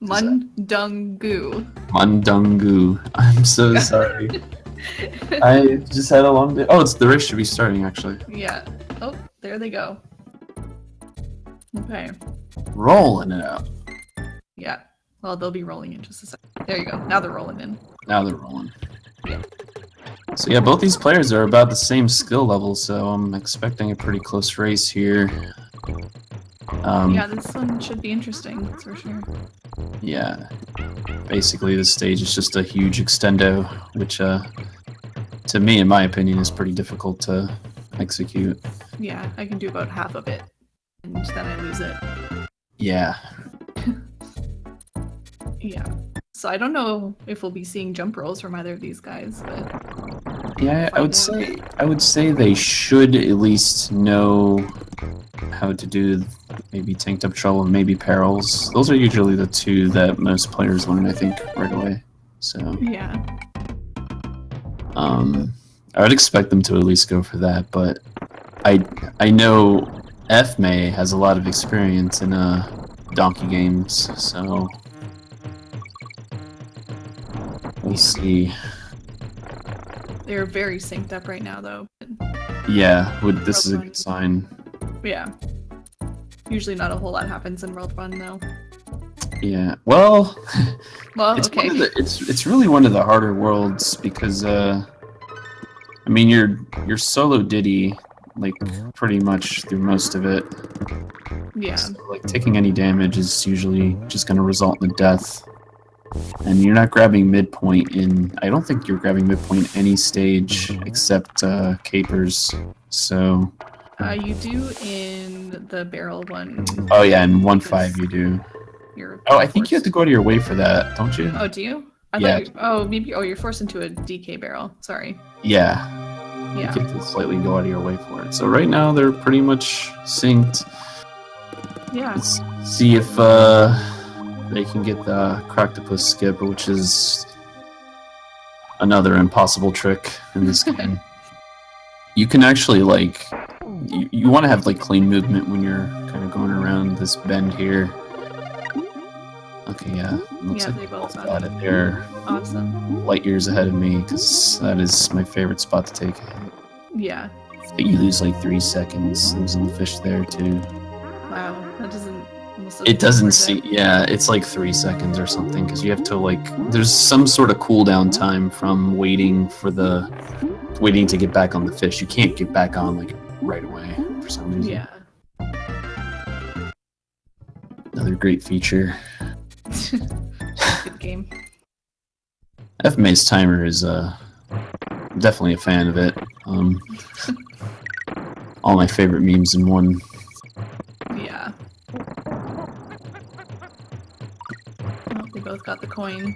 Mundungu. Mundungu. I'm so sorry. I just had a long day. Oh, the race should be starting, actually. Yeah. Oh, there they go. Okay. Rolling it out. Yeah. Well, they'll be rolling in just a second. There you go. Now they're rolling in. Now they're rolling. Yeah. So yeah, both these players are about the same skill level, so I'm expecting a pretty close race here. Yeah, this one should be interesting, that's for sure. Yeah. Basically, this stage is just a huge extendo, which, to me, in my opinion, is pretty difficult to execute. Yeah, I can do about half of it, and then I lose it. Yeah. Yeah. So I don't know if we'll be seeing jump rolls from either of these guys, but yeah, I would say they should at least know how to do maybe Tanked Up Trouble and maybe Perils. Those are usually the two that most players learn, I think, right away. So yeah. I would expect them to at least go for that, but I know NotFmay has a lot of experience in donkey games, so we'll see. They're very synced up right now, though. Yeah, this is a good sign. Yeah. Usually not a whole lot happens in World 1, though. Yeah, well, it's okay. it's really one of the harder worlds because I mean you're solo Diddy like pretty much through most of it. Yeah. So, like taking any damage is usually just going to result in a death, and you're not grabbing midpoint in. I don't think you're grabbing midpoint any stage except capers. So. You do in the barrel one. Oh yeah, in 1.5 you do. Oh, I think you have to go out of your way for that, don't you? Oh, do you? Yeah. Maybe. Oh, you're forced into a DK barrel. Sorry. Yeah. Yeah. You have to slightly go out of your way for it. So right now they're pretty much synced. Yeah. Let's see if they can get the Croctopus skip, which is another impossible trick in this game. You can actually like. You want to have like clean movement when you're kind of going around this bend here. Okay, yeah. Looks like they both got it. They're awesome. Light years ahead of me because that is my favorite spot to take. Yeah. But you lose like 3 seconds losing the fish there too. Wow, that doesn't. It doesn't seem. Yeah, it's like 3 seconds or something because you have to like. There's some sort of cooldown time from waiting to get back on the fish. You can't get back on like right away for some reason. Yeah. Another great feature. Good game. NotFmay's timer is definitely a fan of it. All my favorite memes in one. Yeah. Oh, they both got the coin.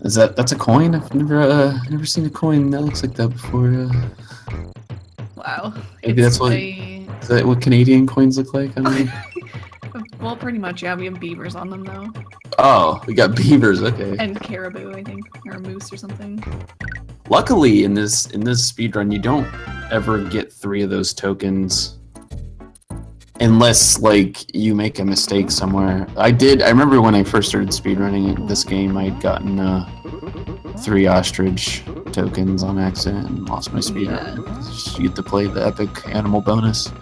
That's a coin? I've never seen a coin that looks like that before. Wow. Maybe that's what. Is that what Canadian coins look like? I mean. Well, pretty much, yeah. We have beavers on them, though. Oh, we got beavers, okay. And caribou, I think. Or a moose or something. Luckily, in this speedrun, you don't ever get 3 of those tokens. Unless, like, you make a mistake somewhere. I remember when I first started speedrunning this game, I'd gotten 3 ostrich tokens on accident and lost my speed. Yeah. You get to play the epic animal bonus.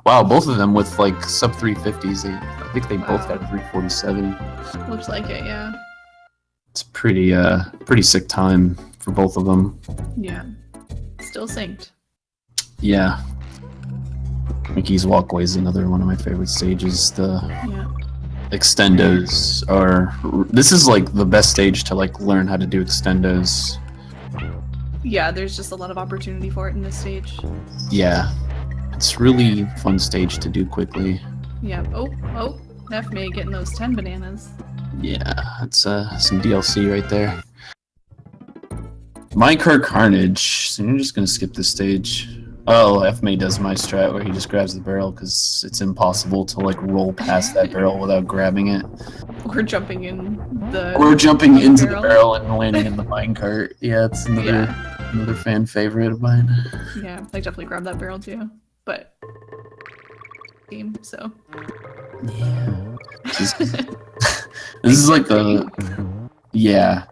Wow, both of them with like sub 350s. I think they both got 347. Looks like it, yeah. It's pretty sick time for both of them. Yeah. Still synced. Yeah. Mickey's Walkway is another one of my favorite stages. The extendos are. This is like the best stage to like learn how to do extendos. Yeah, there's just a lot of opportunity for it in this stage. Yeah, it's really fun stage to do quickly. Yeah. Oh, NotFmay getting those 10 bananas. Yeah, that's some DLC right there. Minecart Carnage. So you're just gonna skip this stage. Oh, NotFmay does my strat where he just grabs the barrel because it's impossible to like roll past that barrel without grabbing it. Or jumping in the. Or jumping into the barrel and landing in the minecart. Yeah, it's another fan favorite of mine. Yeah, I definitely grabbed that barrel too, but game so. Yeah. This is like the yeah.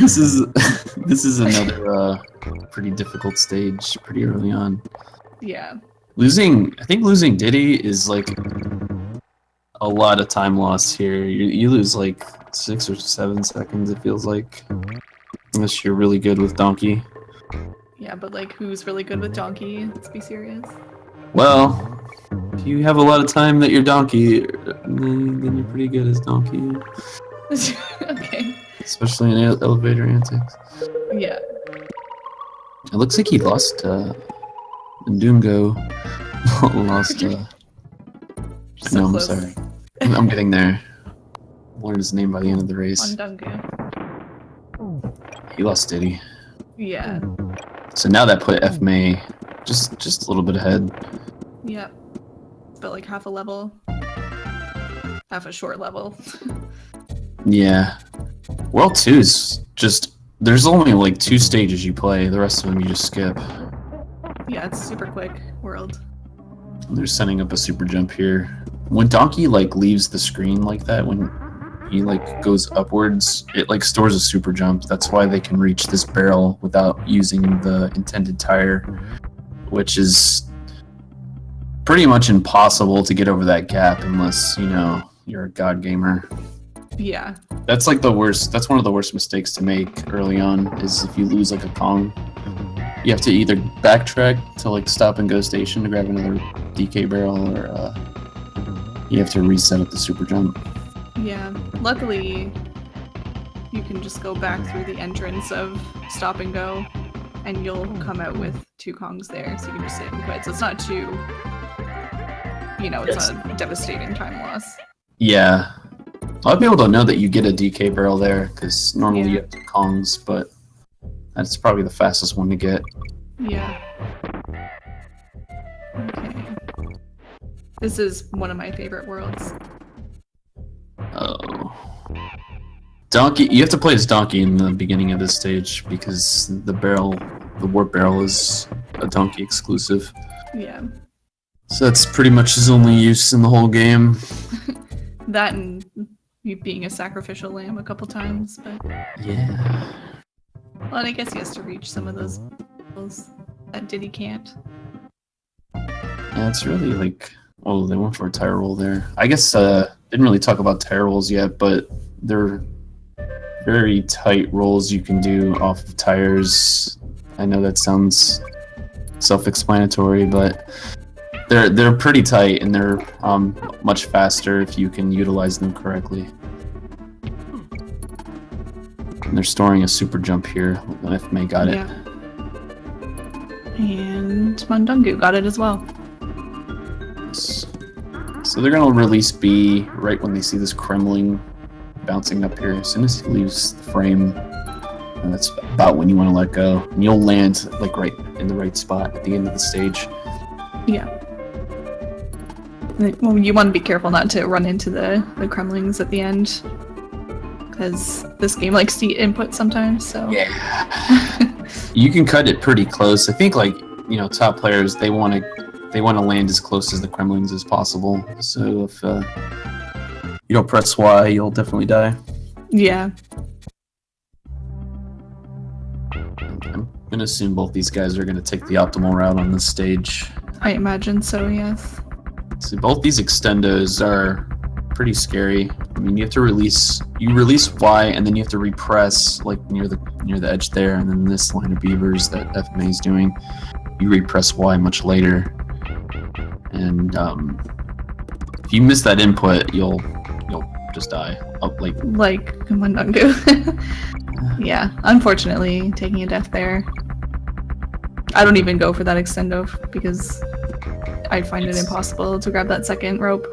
This is another pretty difficult stage pretty early on. Yeah. I think losing Diddy is like a lot of time loss here. You lose like 6 or 7 seconds, it feels like. Unless you're really good with Donkey. Yeah, but like, who's really good with Donkey? Let's be serious. Well, if you have a lot of time that you're Donkey, then you're pretty good as Donkey. Okay. Especially in elevator antics. Yeah. It looks like he lost Mundungu. Lost So no, close. I'm sorry. I'm getting there. I'll learn his name by the end of the race. Mundungu. He lost Diddy. Yeah. So now that put F-May just a little bit ahead. Yep. But like half a level. Half a short level. Yeah. World 2 is just... There's only like 2 stages you play. The rest of them you just skip. Yeah, it's super quick world. They're setting up a super jump here. When Donkey like leaves the screen like that, when he like goes upwards, it like stores a super jump. That's why they can reach this barrel without using the intended tire, which is pretty much impossible to get over that gap unless, you know, you're a god gamer. Yeah. That's like the worst. That's one of the worst mistakes to make early on, is if you lose like a Kong. You have to either backtrack to like stop and go station to grab another DK barrel, or you have to reset up the super jump. Yeah. Luckily, you can just go back through the entrance of stop and go, and you'll come out with 2 Kongs there, so you can just save and quit. So it's not too, you know, it's not a devastating time loss. Yeah. A lot of people don't know that you get a DK barrel there, because normally you have 2 Kongs, but that's probably the fastest one to get. Yeah. Okay. This is one of my favorite worlds. Oh. Donkey, you have to play as Donkey in the beginning of this stage, because the warp barrel is a Donkey exclusive. Yeah. So that's pretty much his only use in the whole game. That and you being a sacrificial lamb a couple times, but Yeah. well, and I guess he has to reach some of those levels that Diddy can't. Yeah, it's really like, oh, they went for a tire roll there. I guess didn't really talk about tire rolls yet, but they're very tight rolls you can do off of tires. I know that sounds self-explanatory, but they're pretty tight, and they're much faster if you can utilize them correctly. And they're storing a super jump here. F-May got it. Yeah. And Mundungu got it as well. So they're gonna release B right when they see this Kremling bouncing up here. As soon as he leaves the frame, and that's about when you want to let go. And you'll land like right in the right spot at the end of the stage. Yeah. Well, you want to be careful not to run into the Kremlings at the end, because this game likes to eat input sometimes. So yeah, you can cut it pretty close. I think like, you know, top players, they want to land as close as the Kremlings as possible. So if you don't press Y, you'll definitely die. yeah. I'm gonna assume both these guys are gonna take the optimal route on this stage. I imagine so, yes. So both these extendos are pretty scary. I mean, you have to release Y, and then you have to repress like near the edge there, and then this line of beavers that F-May is doing, you repress Y much later. And if you miss that input, you'll just die. Like Mundungu. Yeah, unfortunately, taking a death there. I don't even go for that extendo because I find it impossible to grab that second rope.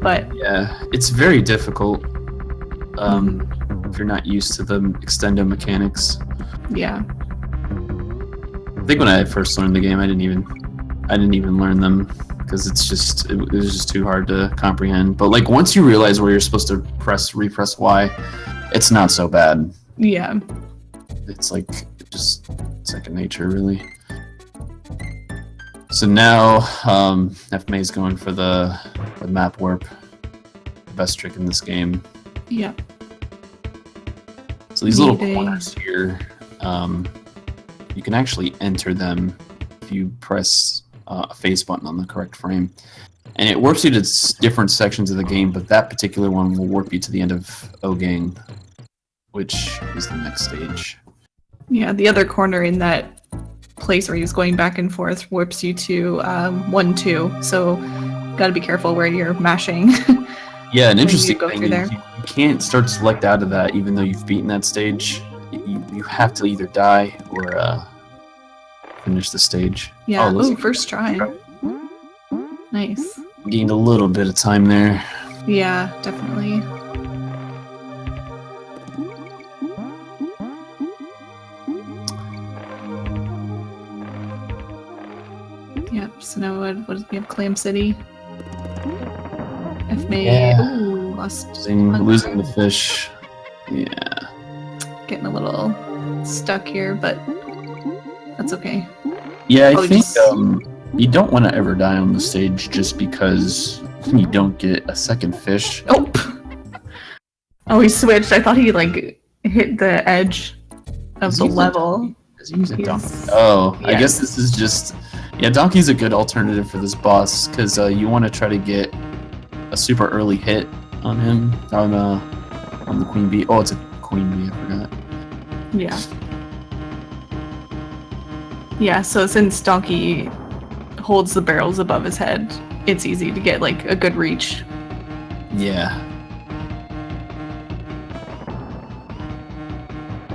But yeah, it's very difficult if you're not used to the extendo mechanics. yeah. I think when I first learned the game, I didn't even learn them because it was just too hard to comprehend. But like once you realize where you're supposed to repress Y, it's not so bad. Yeah. It's like just second nature, really. So now F-May's going for the map warp. best trick in this game. Yeah. So these little corners here, you can actually enter them if you press a face button on the correct frame. And it warps you to different sections of the game, but that particular one will warp you to the end of O-Gang, which is the next stage. Yeah, the other corner in that place where he's going back and forth warps you to 1-2, so gotta be careful where you're mashing. Yeah, an interesting thing is you can't start to select out of that even though you've beaten that stage. You have to either die or finish the stage. Yeah, oh, first try. Nice. Gained a little bit of time there. Yeah, definitely. Yep, so now what do we have? Clam City. F-May. Yeah. Ooh, Losing the fish. Yeah. Getting a little stuck here, but that's okay. Yeah, I think you don't want to ever die on the stage just because you don't get a second fish. Oh! Oh, he switched. I thought he, like, hit the edge of the level. Does he use a donkey? Oh, yeah. I guess this is just... Yeah, donkey's a good alternative for this boss, because you want to try to get a super early hit on him, on the queen bee. Oh, it's a queen bee, I forgot. Yeah. Yeah, so since donkey holds the barrels above his head, it's easy to get, like, a good reach. Yeah.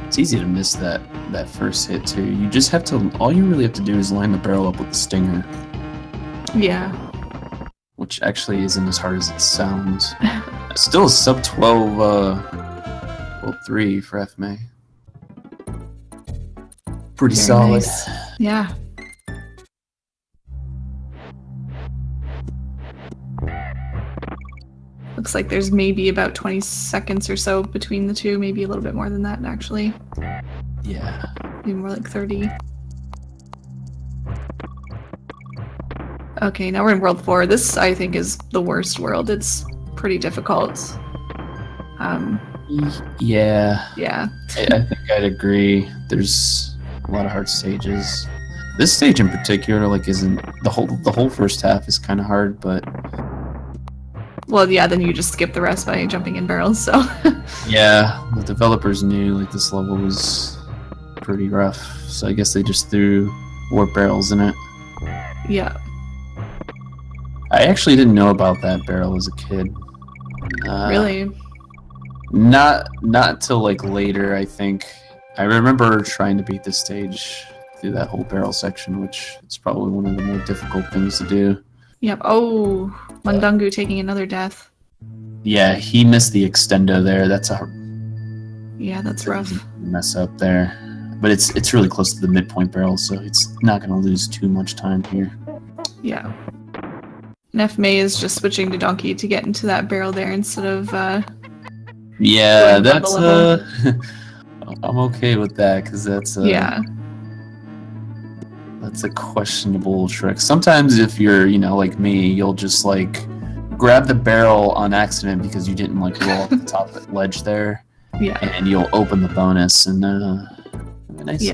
It's easy to miss that first hit, too. You just have to... All you really have to do is line the barrel up with the stinger. Yeah. Which actually isn't as hard as it sounds. Still a sub 12, well, 3 for F-May. Pretty solid. Nice. Yeah. Looks like there's maybe about 20 seconds or so between the two, maybe a little bit more than that, actually. Yeah. Maybe more like 30. Okay, now we're in World 4. This, I think, is the worst world. It's pretty difficult. Yeah. Yeah. I think I'd agree. There's a lot of hard stages. This stage in particular, like, isn't... The whole first half is kind of hard, but... Well, yeah, then you just skip the rest by jumping in barrels, so... Yeah, the developers knew, like, this level was pretty rough, so I guess they just threw warp barrels in it. Yeah. I actually didn't know about that barrel as a kid. Really? Not till, like, later, I think. I remember trying to beat this stage through that whole barrel section, which is probably one of the more difficult things to do. Yep. Oh, Mundungu taking another death. Yeah, he missed the extendo there. That's a... Yeah, that's rough. Mess up there. But it's really close to the midpoint barrel, so it's not going to lose too much time here. Yeah. And F-May is just switching to donkey to get into that barrel there instead of... Yeah, that's... I'm okay with that, because that's... Yeah. That's a questionable trick. Sometimes if you're, you know, like me, you'll just, like, grab the barrel on accident because you didn't, like, roll off the top of the ledge there. Yeah. And you'll open the bonus and a nice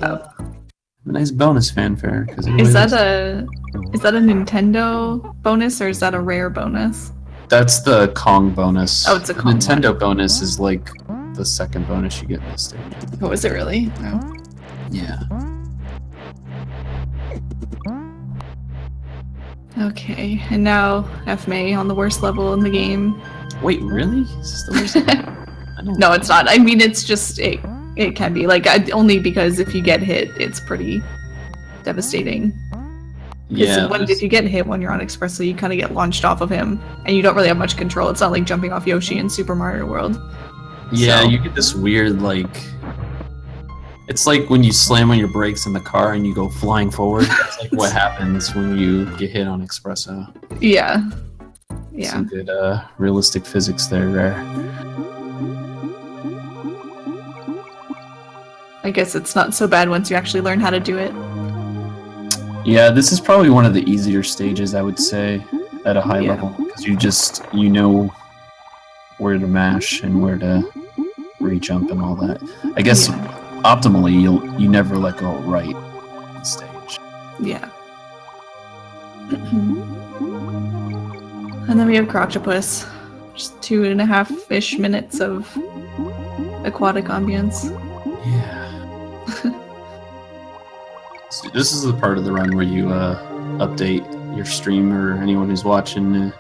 bonus fanfare. Is that a Nintendo bonus or is that a rare bonus? That's the Kong bonus. Oh, it's a Kong Nintendo one. Bonus is, like, the second bonus you get in this stage. Oh, is it really? No. Yeah. Okay, and now F-May on the worst level in the game. Wait, really? Is this the worst level? No, it's not. I mean, it's just, it can be. Like, only because if you get hit, it's pretty devastating. Yeah. If you get hit when you're on Expresso, you kind of get launched off of him, and you don't really have much control. It's not like jumping off Yoshi in Super Mario World. Yeah, so. You get this weird, like... It's like when you slam on your brakes in the car and you go flying forward. That's like what happens when you get hit on Expresso. Yeah. Yeah. Some good realistic physics there, Rare. I guess it's not so bad once you actually learn how to do it. Yeah, this is probably one of the easier stages, I would say, at a high level. Because you know where to mash and where to re-jump and all that. I guess Yeah. optimally, you never let go right on the stage. Yeah. And then we have Croctopus. Just 2.5-ish minutes of aquatic ambience. Yeah. So this is the part of the run where you update your stream or anyone who's watching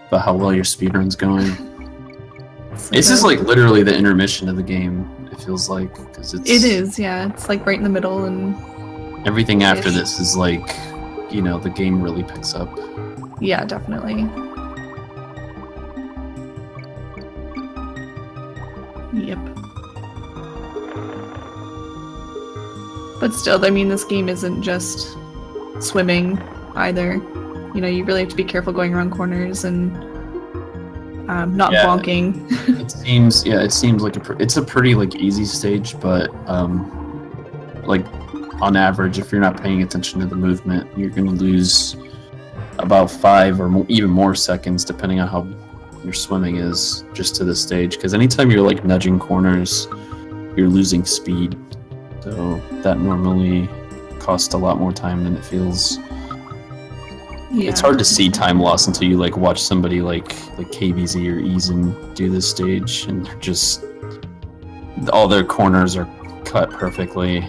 about how well your speedrun's going. So This is like literally the intermission of the game, it feels like. Cause it is, yeah. It's like right in the middle, and everything after this is like, you know, the game really picks up. yeah, definitely. Yep. But still, I mean, this game isn't just swimming either. You know, you really have to be careful going around corners and not bonking. It seems like it's a pretty like easy stage, but like on average, if you're not paying attention to the movement, you're gonna lose about 5 or even more seconds, depending on how your swimming is, just to this stage. Because anytime you're like nudging corners, you're losing speed. So that normally costs a lot more time than it feels. Yeah. It's hard to see time loss until you like watch somebody like KBZ or Eason do this stage, and they're just all their corners are cut perfectly.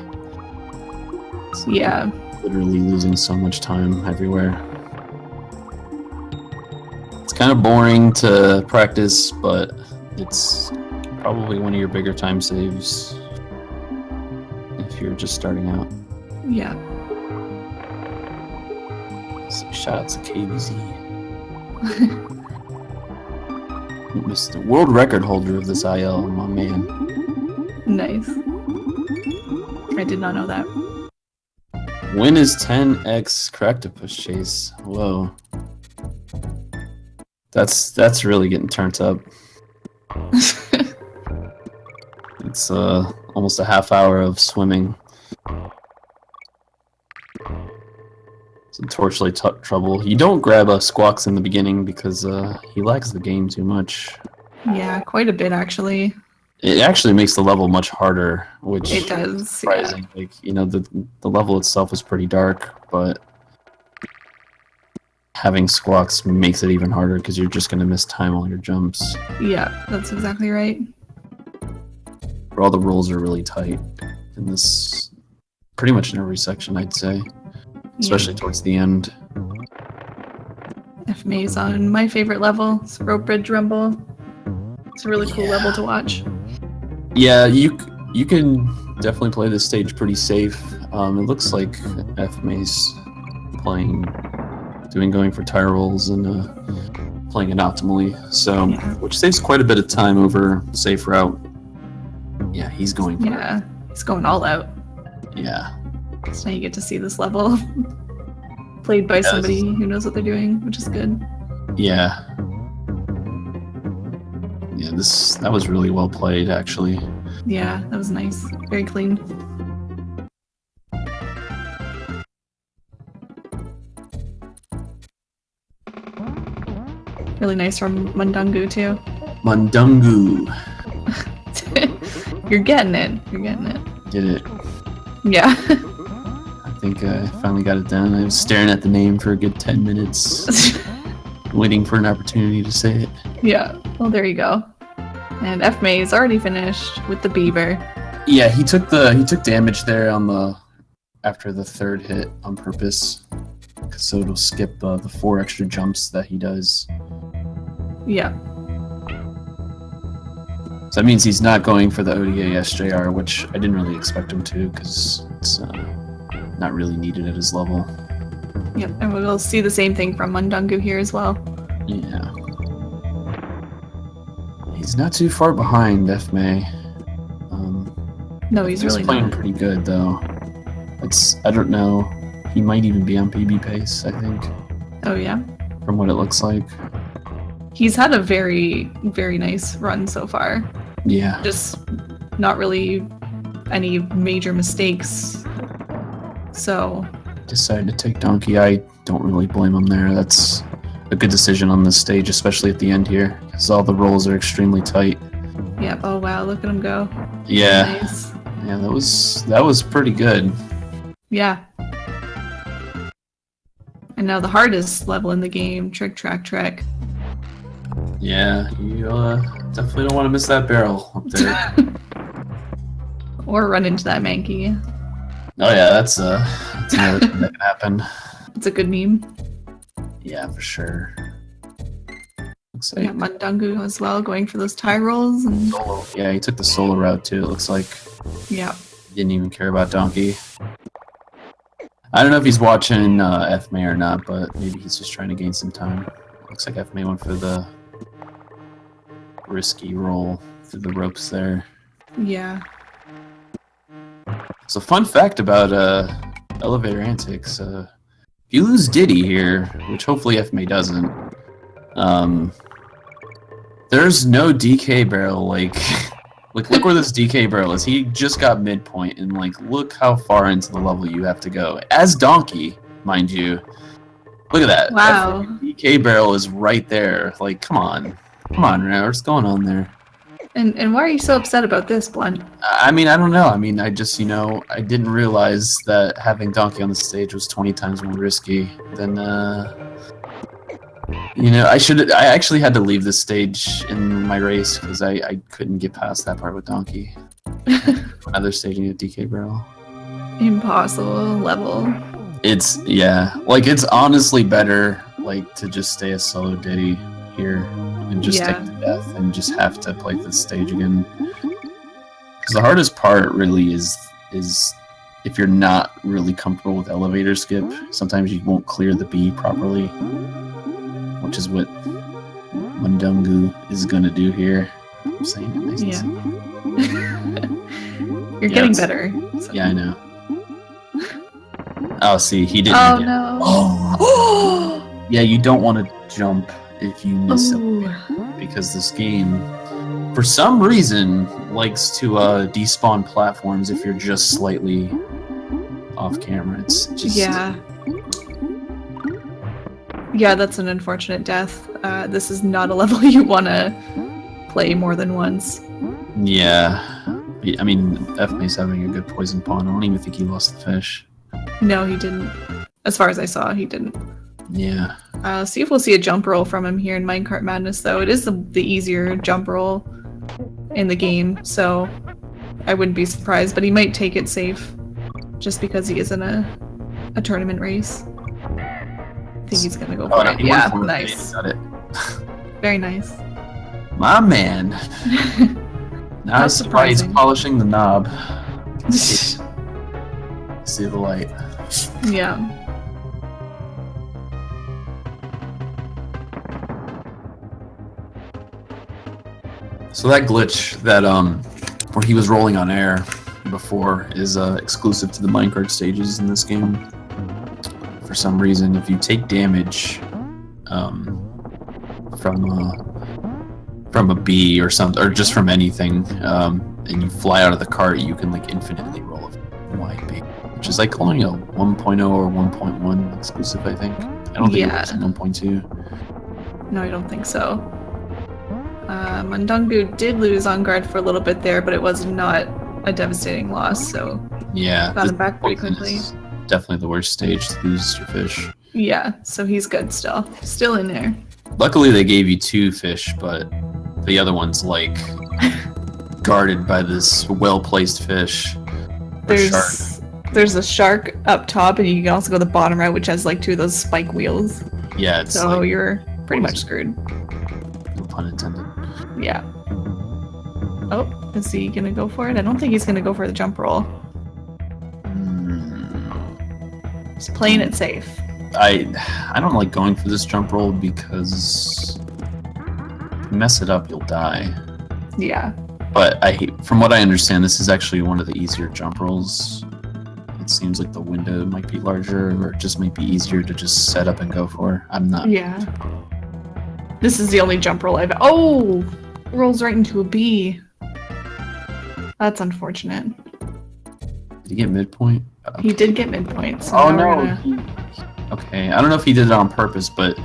So yeah, literally losing so much time everywhere. It's kind of boring to practice, but it's probably one of your bigger time saves if you're just starting out. Yeah. So shout out to KBZ. Mr. World record holder of this IL, my man. Nice. I did not know that. Win is 10x Croctopus chase. Whoa. That's really getting turned up. It's almost a half hour of swimming. Some torchlight trouble. You don't grab Squawks in the beginning because he lags the game too much. Yeah, quite a bit actually. It actually makes the level much harder, which it does. Is surprising. Yeah. Like, you know, the level itself is pretty dark, but having Squawks makes it even harder because you're just going to miss time on your jumps. Yeah, that's exactly right. But all the rules are really tight in this, pretty much in every section, I'd say. Especially towards the end. F-May's on my favorite level. It's Rope Bridge Rumble. It's a really cool level to watch. Yeah, you can definitely play this stage pretty safe. It looks like F-May's going for tire rolls and playing it optimally. So, which saves quite a bit of time over the safe route. Yeah, he's going for it. He's going all out. Yeah. So now you get to see this level played by somebody who knows what they're doing, which is good. Yeah. Yeah, that was really well played, actually. Yeah, that was nice. Very clean. Really nice from Mundungu, too. Mundungu. You're getting it. You're getting it. Get it. Yeah. I think I finally got it done. I was staring at the name for a good 10 minutes, waiting for an opportunity to say it. Yeah. Well, there you go. And F-May is already finished with the beaver. Yeah, he took damage there after the third hit on purpose, so it'll skip the 4 extra jumps that he does. Yeah. So that means he's not going for the ODA SJR, which I didn't really expect him to, because it's not really needed at his level. Yep, and we'll see the same thing from Mundungu here as well. Yeah. He's not too far behind F-May. No, he's really playing pretty good, though. I don't know. He might even be on PB pace, I think. Oh, yeah? From what it looks like. He's had a very, very nice run so far. Yeah. Just not really any major mistakes. So... Decided to take Donkey. I don't really blame him there. a good decision on this stage, especially at the end here, because all the rolls are extremely tight. Yep. Oh wow, look at him go. Yeah, Nice. yeah, that was pretty good. Yeah. And now the hardest level in the game, Trick Track Trek. Yeah, you definitely don't want to miss that barrel up there. Or run into that Mankey. Oh yeah, that's another thing that can happen. It's a good meme. Yeah, for sure. Looks We like got Mundungu as well, going for those tie rolls. And solo. Yeah, he took the solo route too. It looks like yeah. he didn't even care about Donkey. I don't know if he's watching FMay or not, but maybe he's just trying to gain some time. Looks like FMay went for the risky roll through the ropes there. Yeah. So fun fact about elevator antics, if you lose Diddy here, which hopefully FMay doesn't, there's no DK barrel, like look where this DK barrel is. He just got midpoint, and like look how far into the level you have to go. As Donkey, mind you. Look at that. Wow. That DK barrel is right there. Like, come on. Come on, Ray, what's going on there? And why are you so upset about this, Blunt? I mean, I don't know. I mean, I just, I didn't realize that having Donkey on the stage was 20 times more risky than, I actually had to leave this stage in my race because I couldn't get past that part with Donkey. Another stage in a DK barrel. Impossible level. It's honestly better, like, to just stay a solo Diddy here and just take the death and just have to play this stage again. Because the hardest part really is if you're not really comfortable with elevator skip, sometimes you won't clear the B properly, which is what Mundungu is gonna do here. I'm saying it nice. Yeah. You're getting better. So. Yeah, I know. Oh, see, he didn't. Oh no. Oh. Yeah, you don't want to jump if you miss it, because this game, for some reason, likes to despawn platforms if you're just slightly off camera. It's just yeah, that's an unfortunate death. This is not a level you want to play more than once. Yeah, I mean, FMay's having a good poison pawn. I don't even think he lost the fish. No, he didn't. As far as I saw, he didn't. Yeah. See if we'll see a jump roll from him here in Minecart Madness, though. It is the easier jump roll in the game, so I wouldn't be surprised, but he might take it safe just because he is in a tournament race. I think he's gonna go for it. Yeah, nice. Got it. Very nice. My man. Now I see why he's polishing the knob. See the light. Yeah. So that glitch that where he was rolling on air before is exclusive to the minecart stages in this game. For some reason, if you take damage from a bee or something, or just from anything, and you fly out of the cart, you can like infinitely roll a wide bee, which is like only a 1.0 or 1.1 exclusive, I think. I don't think it was 1.2. No, I don't think so. Mundungu did lose on guard for a little bit there, but it was not a devastating loss, so yeah, got him back pretty quickly. Definitely the worst stage to lose your fish. Yeah, so he's good still in there. Luckily they gave you 2 fish, but the other one's like guarded by this well-placed fish. There's a shark up top, and you can also go the bottom route, which has like 2 of those spike wheels. Yeah, it's so like, you're pretty much screwed. No pun intended. Yeah. Oh, is he gonna go for it? I don't think he's gonna go for the jump roll. He's playing it safe. I don't like going for this jump roll because if you mess it up, you'll die. Yeah. But from what I understand, this is actually one of the easier jump rolls. It seems like the window might be larger, or it just might be easier to just set up and go for. I'm not. Yeah. This is the only jump roll I've. Oh, rolls right into a bee. That's unfortunate. Did he get midpoint? Okay. He did get midpoint. So oh no. Okay, I don't know if he did it on purpose, but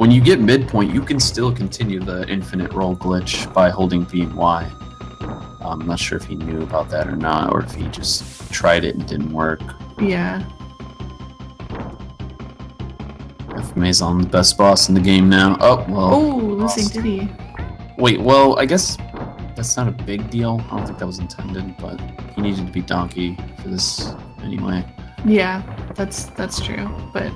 when you get midpoint, you can still continue the infinite roll glitch by holding B and Y. I'm not sure if he knew about that or not, or if he just tried it and didn't work. Yeah. NotFmay's on the best boss in the game now. Oh, well. Oh, losing Diddy. Wait, well, I guess that's not a big deal. I don't think that was intended, but he needed to be Donkey for this anyway. Yeah, that's true, but...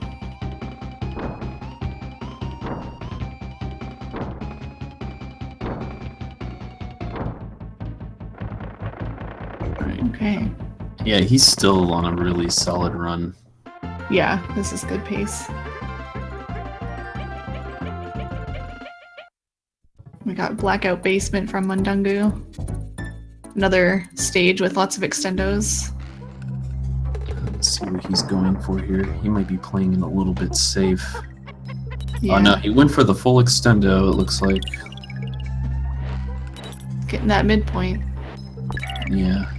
Right. Okay. Yeah, he's still on a really solid run. Yeah, this is good pace. We got Blackout Basement from Mundungu. Another stage with lots of extendos. Let's see what he's going for here. He might be playing it a little bit safe. Yeah. Oh no, he went for the full extendo, it looks like. Getting that midpoint. Yeah.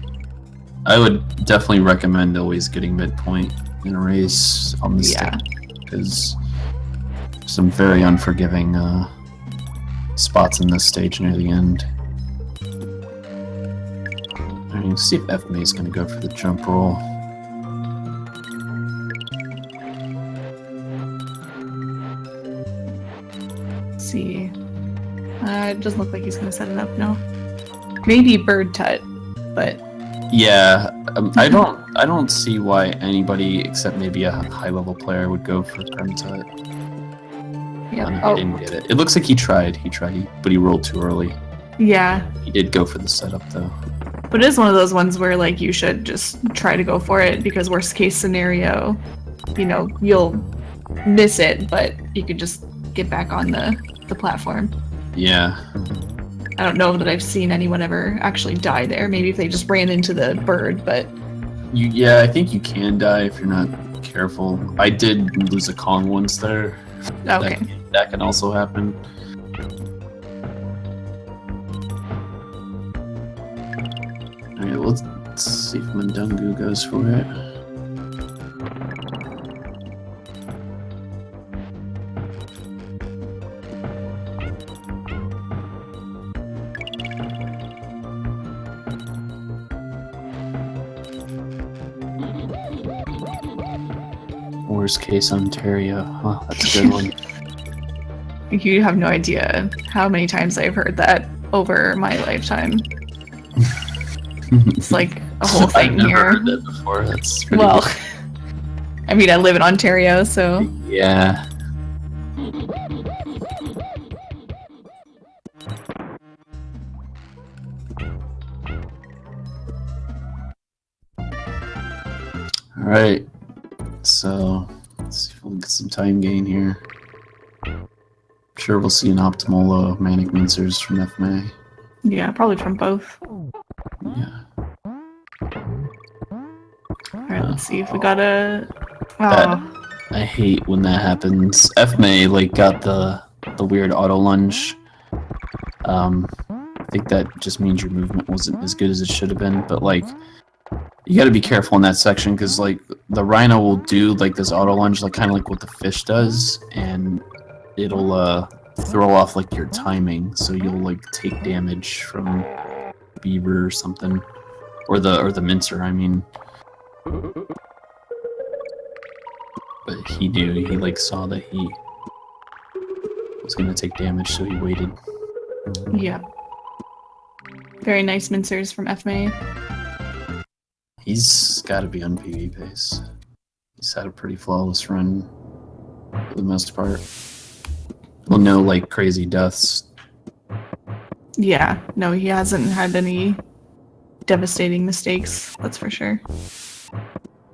I would definitely recommend always getting midpoint in a race on the stage, because some very unforgiving spots in this stage near the end. Alright, let's see if NotFmay's gonna go for the jump roll. Let's see. It doesn't look like he's gonna set it up, no. Maybe Bird Tut, but... Yeah, I don't see why anybody except maybe a high-level player would go for Tut. Yeah. He didn't get it. It looks like he tried, but he rolled too early. Yeah. He did go for the setup though. But it is one of those ones where like you should just try to go for it, because worst case scenario, you know, you'll miss it, but you could just get back on the platform. Yeah. I don't know that I've seen anyone ever actually die there. Maybe if they just ran into the bird, but... Yeah, I think you can die if you're not careful. I did lose a Kong once there. Okay. That can also happen. Alright, let's see if Mundungu goes for it. Worst case Ontario. Huh, that's a good one. You have no idea how many times I've heard that over my lifetime. It's like a whole thing I've never here. heard that before. That's pretty Well, good. I mean, I live in Ontario, so... Yeah. Alright. So, let's see if we'll get some time gain here. I'm sure we'll see an optimal Manic Mincers from NotFmay. Yeah, probably from both. Yeah. Alright, let's see if we got a... That- Oh, I hate when that happens. NotFmay like got the weird auto lunge. I think that just means your movement wasn't as good as it should have been, but like you got to be careful in that section, because like the Rhino will do like this auto lunge, like kind of like what the fish does, and it'll throw off like your timing, so you'll like take damage from Beaver or something, or the Mincer, I mean. But he knew, he like saw that he was gonna take damage, so he waited. yeah. Very nice mincers from NotFmay. He's got to be on PV pace. He's had a pretty flawless run for the most part. Well, no like crazy deaths. Yeah, no, he hasn't had any devastating mistakes, that's for sure.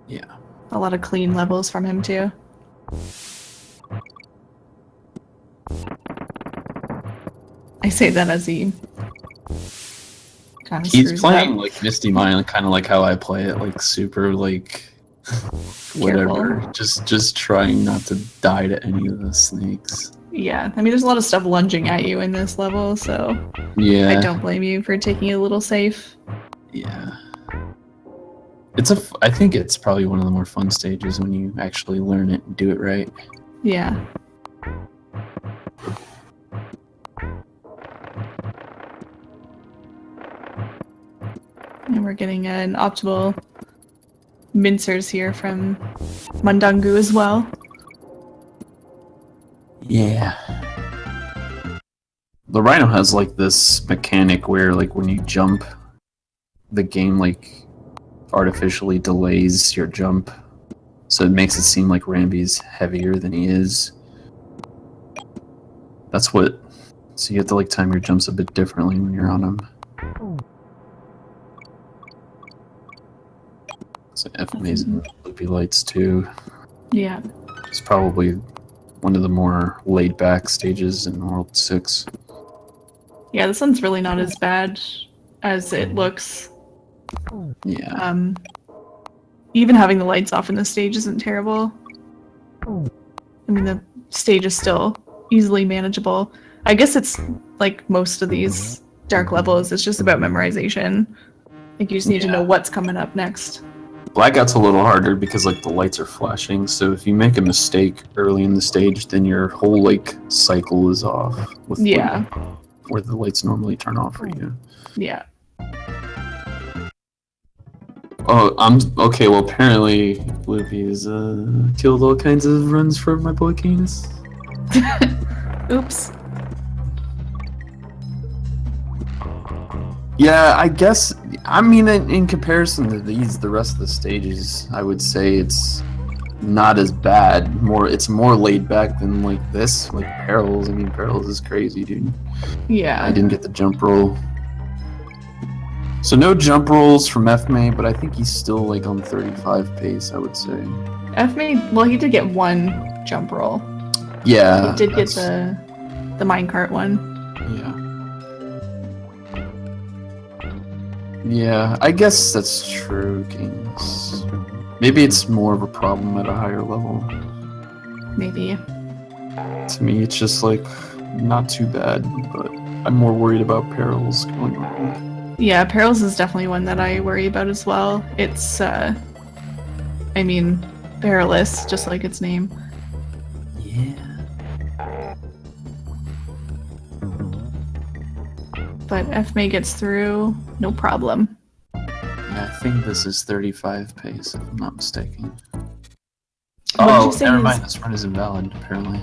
Yeah. A lot of clean levels from him, too. I say that as he kind of He's playing up. like Misty Mine, kind of like how I play it, like super like whatever. Careful. Just trying not to die to any of the snakes. Yeah, I mean, there's a lot of stuff lunging at you in this level, so Yeah. I don't blame you for taking it a little safe. Yeah. I think it's probably one of the more fun stages when you actually learn it and do it right. Yeah. And we're getting an optimal mincers here from Mundungu as well. Yeah. The Rhino has like this mechanic where like when you jump, the game like artificially delays your jump. So it makes it seem like Ramby's heavier than he is. That's what... So you have to like time your jumps a bit differently when you're on him. So amazing loopy lights too. Yeah. It's probably one of the more laid back stages in World 6. Yeah, this one's really not as bad as it looks. Yeah. Even having the lights off in the stage isn't terrible. I mean, the stage is still easily manageable. I guess it's like most of these dark levels, it's just about memorization. Like you just need to know what's coming up next. Blackout's a little harder because like the lights are flashing, so if you make a mistake early in the stage, then your whole like cycle is off with like, where the lights normally turn off for you. Yeah. Oh, okay. Well, apparently Loopy's killed all kinds of runs for my boy Canis. Oops. Yeah, I guess. I mean, in comparison to the rest of the stages, I would say it's not as bad. It's more laid back than like this, like Perils. I mean, Perils is crazy, dude. Yeah. I didn't get the jump roll. So no jump rolls from FMay, but I think he's still like on 35 pace, I would say. FMay, well, he did get one jump roll. Yeah. He did get the minecart one. Yeah. Yeah, I guess that's true, Kings. Maybe it's more of a problem at a higher level. Maybe. To me, it's just like not too bad, but I'm more worried about Perils going wrong. Yeah, Perils is definitely one that I worry about as well. It's, I mean, perilous, just like its name. Yeah. But FMay gets through, no problem. Yeah, I think this is 35 pace, if I'm not mistaken. What did you say never mind, this run is invalid, apparently.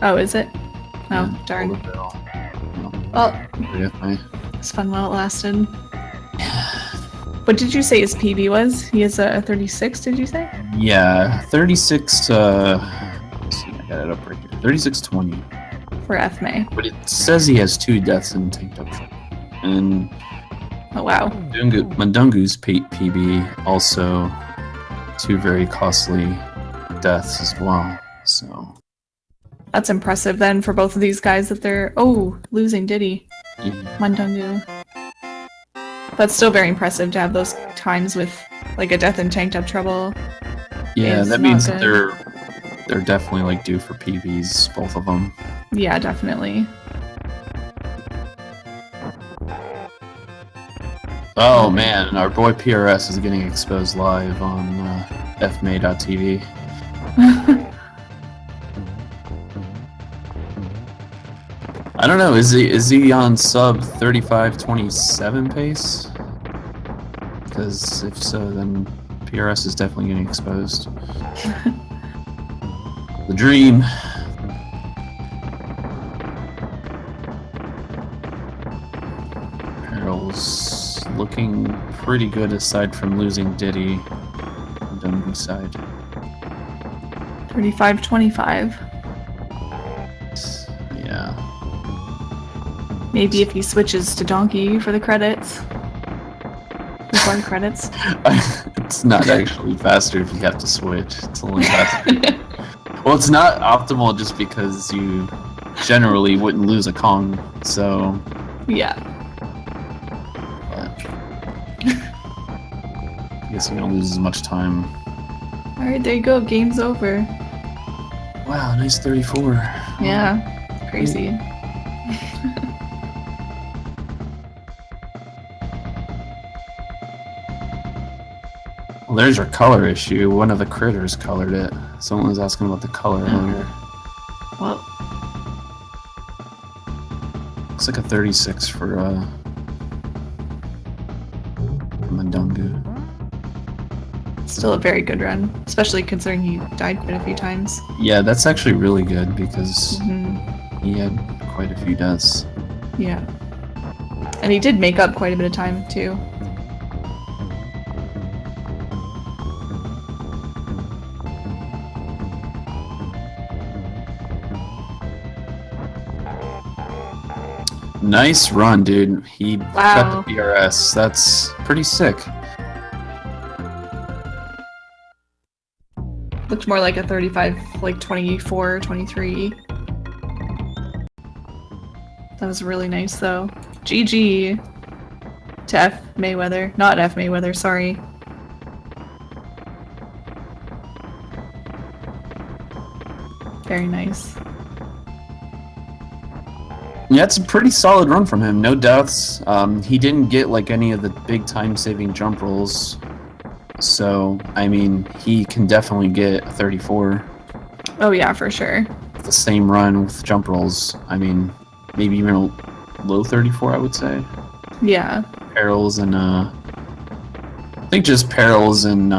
Oh, is it? Oh, Yeah, darn. Well, It's fun while it lasted. What did you say his PB was? He is a 36, did you say? Yeah, 36, let's see, I got it up right here. 36-20. For FMay. But it says he has 2 deaths in Tanked Up. And Oh, wow. Mundungu's PB also 2 very costly deaths as well, so... That's impressive then for both of these guys that they're... Oh, losing Diddy. Yeah. Mundungu. That's still very impressive to have those times with like a death in tanked up trouble. Yeah, that means that they're definitely like due for PBs, both of them. Yeah, definitely. Oh man, our boy PRS is getting exposed live on fmay.tv. I don't know, is he on sub 35-27 pace? Because if so, then PRS is definitely getting exposed. The dream. Perils looking pretty good aside from losing Diddy on Dunbu's side. 35-25. Yeah. Maybe if he switches to Donkey for the credits. Before the credits. It's not actually faster if you have to switch. It's only faster. Well, it's not optimal just because you generally wouldn't lose a Kong, so... Yeah. I guess you don't lose as much time. Alright, there you go. Game's over. Wow, nice 34. Yeah. Crazy. Well, there's your color issue. One of the critters colored it. Someone was asking about the color earlier. Well, Looks like a 36 for Mundungu. Still a very good run, especially considering he died quite a few times. Yeah, that's actually really good because Mm-hmm. he had quite a few deaths. Yeah. And he did make up quite a bit of time, too. Nice run, dude. He Wow. got the PRS. That's pretty sick. Looked more like a 35, like 24, 23. That was really nice, though. GG to NotFmayweather. Not NotFmayweather, sorry. Very nice. Yeah, it's a pretty solid run from him. No deaths. He didn't get like any of the big time-saving jump rolls. So, I mean, he can definitely get a 34. Oh yeah, for sure. The same run with jump rolls. I mean, maybe even a low 34, I would say. Yeah. Perils and I think just perils and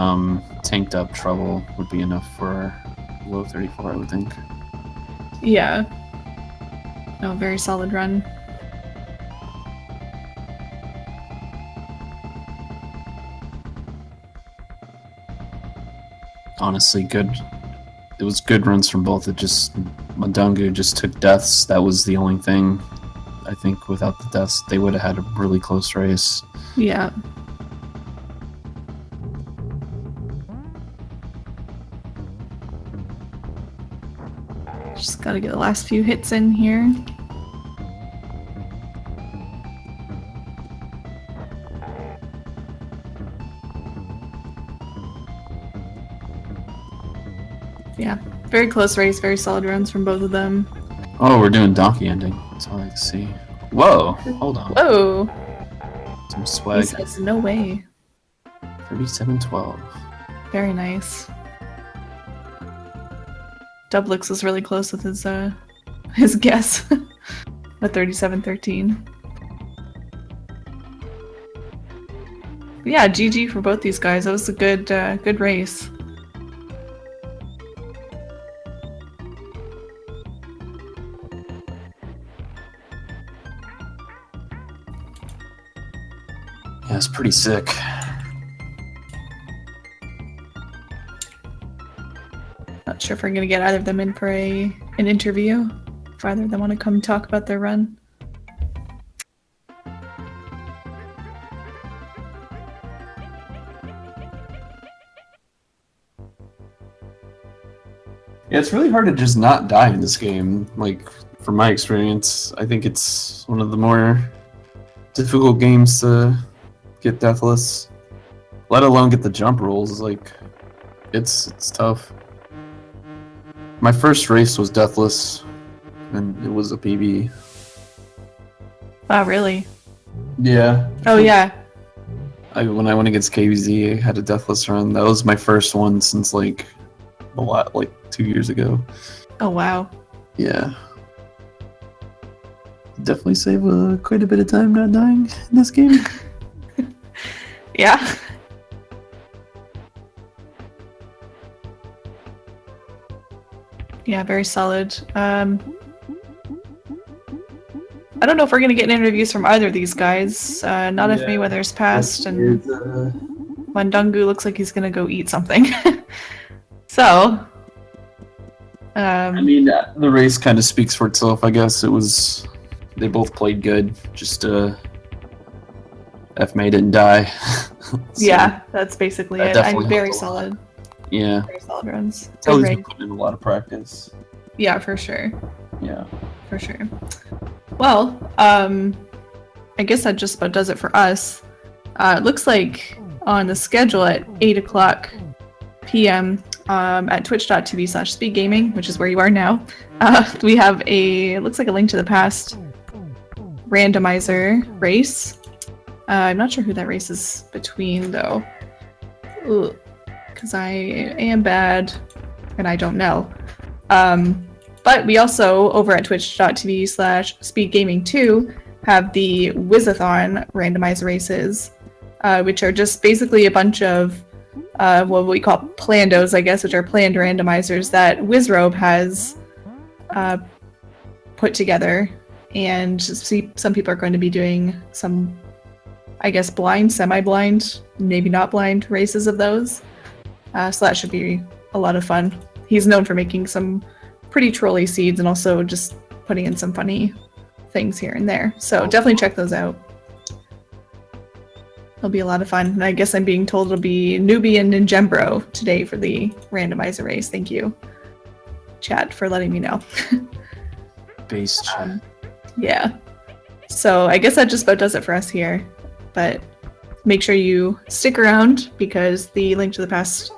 tanked up trouble would be enough for low 34, I would think. Yeah. No, very solid run. Honestly, good. It was good runs from both. It just Mundungu just took deaths. That was the only thing. I think without the deaths, they would have had a really close race. Yeah. Just gotta get the last few hits in here. Yeah, very close race, very solid runs from both of them. Oh, we're doing donkey ending. That's all I can see. Whoa, hold on. Whoa! Some He swag. says no way. 37-12. Very nice. Doublix was really close with his guess. At 37-13. Yeah, GG for both these guys. That was a good race. Yeah, it's pretty sick. Not sure if we're gonna get either of them in for an interview. If either of them want to come talk about their run. Yeah, it's really hard to just not die in this game. Like, from my experience, I think it's one of the more difficult games to get deathless. Let alone get the jump rolls. Like, it's tough. My first race was deathless, and it was a PB. Wow, really? Yeah. Oh yeah. When I went against KBZ, I had a deathless run. That was my first one since like 2 years ago. Oh wow. Yeah. Definitely save quite a bit of time not dying in this game. Yeah. Yeah, very solid. I don't know if we're gonna get interviews from either of these guys. Not if Mayweather's passed, and Mundungu looks like he's gonna go eat something. So, I mean, the race kind of speaks for itself, I guess. They both played good. Just F May didn't die. So, yeah, that's basically that it. definitely I'm very helped a lot. solid. Yeah. Very solid runs. Tell Good he's been race. putting in a lot of practice. Yeah, for sure. Yeah. For sure. Well, I guess that just about does it for us. It looks like on the schedule at 8 o'clock p.m. At twitch.tv/speedgaming, which is where you are now, we have it looks like a Link to the Past randomizer race. I'm not sure who that race is between, though. Because I am bad and I don't know. But we also, over at twitch.tv/speedgaming2, have the Wizathon randomizer races, which are just basically a bunch of what we call plandos, I guess, which are planned randomizers that Wizrobe has put together. And some people are going to be doing some, I guess, blind, semi-blind, maybe not blind races of those. So that should be a lot of fun. He's known for making some pretty trolly seeds and also just putting in some funny things here and there. So definitely check those out. It'll be a lot of fun. And I guess I'm being told it'll be Newbie and Ninjembro today for the randomizer race. Thank you, chat, for letting me know. Base chat. Yeah. So I guess that just about does it for us here. But make sure you stick around because the Link to the Past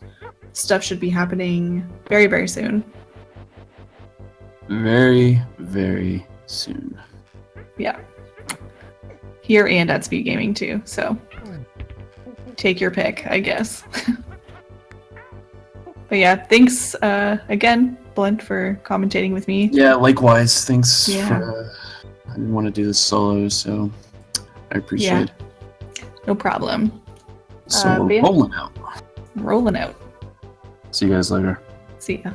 stuff should be happening very, very soon. Very, very soon. Yeah. Here and at Speed Gaming too, so take your pick, I guess. But yeah, thanks again, Blunt, for commentating with me. Yeah, likewise. Thanks for... I didn't want to do this solo, so I appreciate it. No problem. So rolling out. Rolling out. See you guys later. See ya.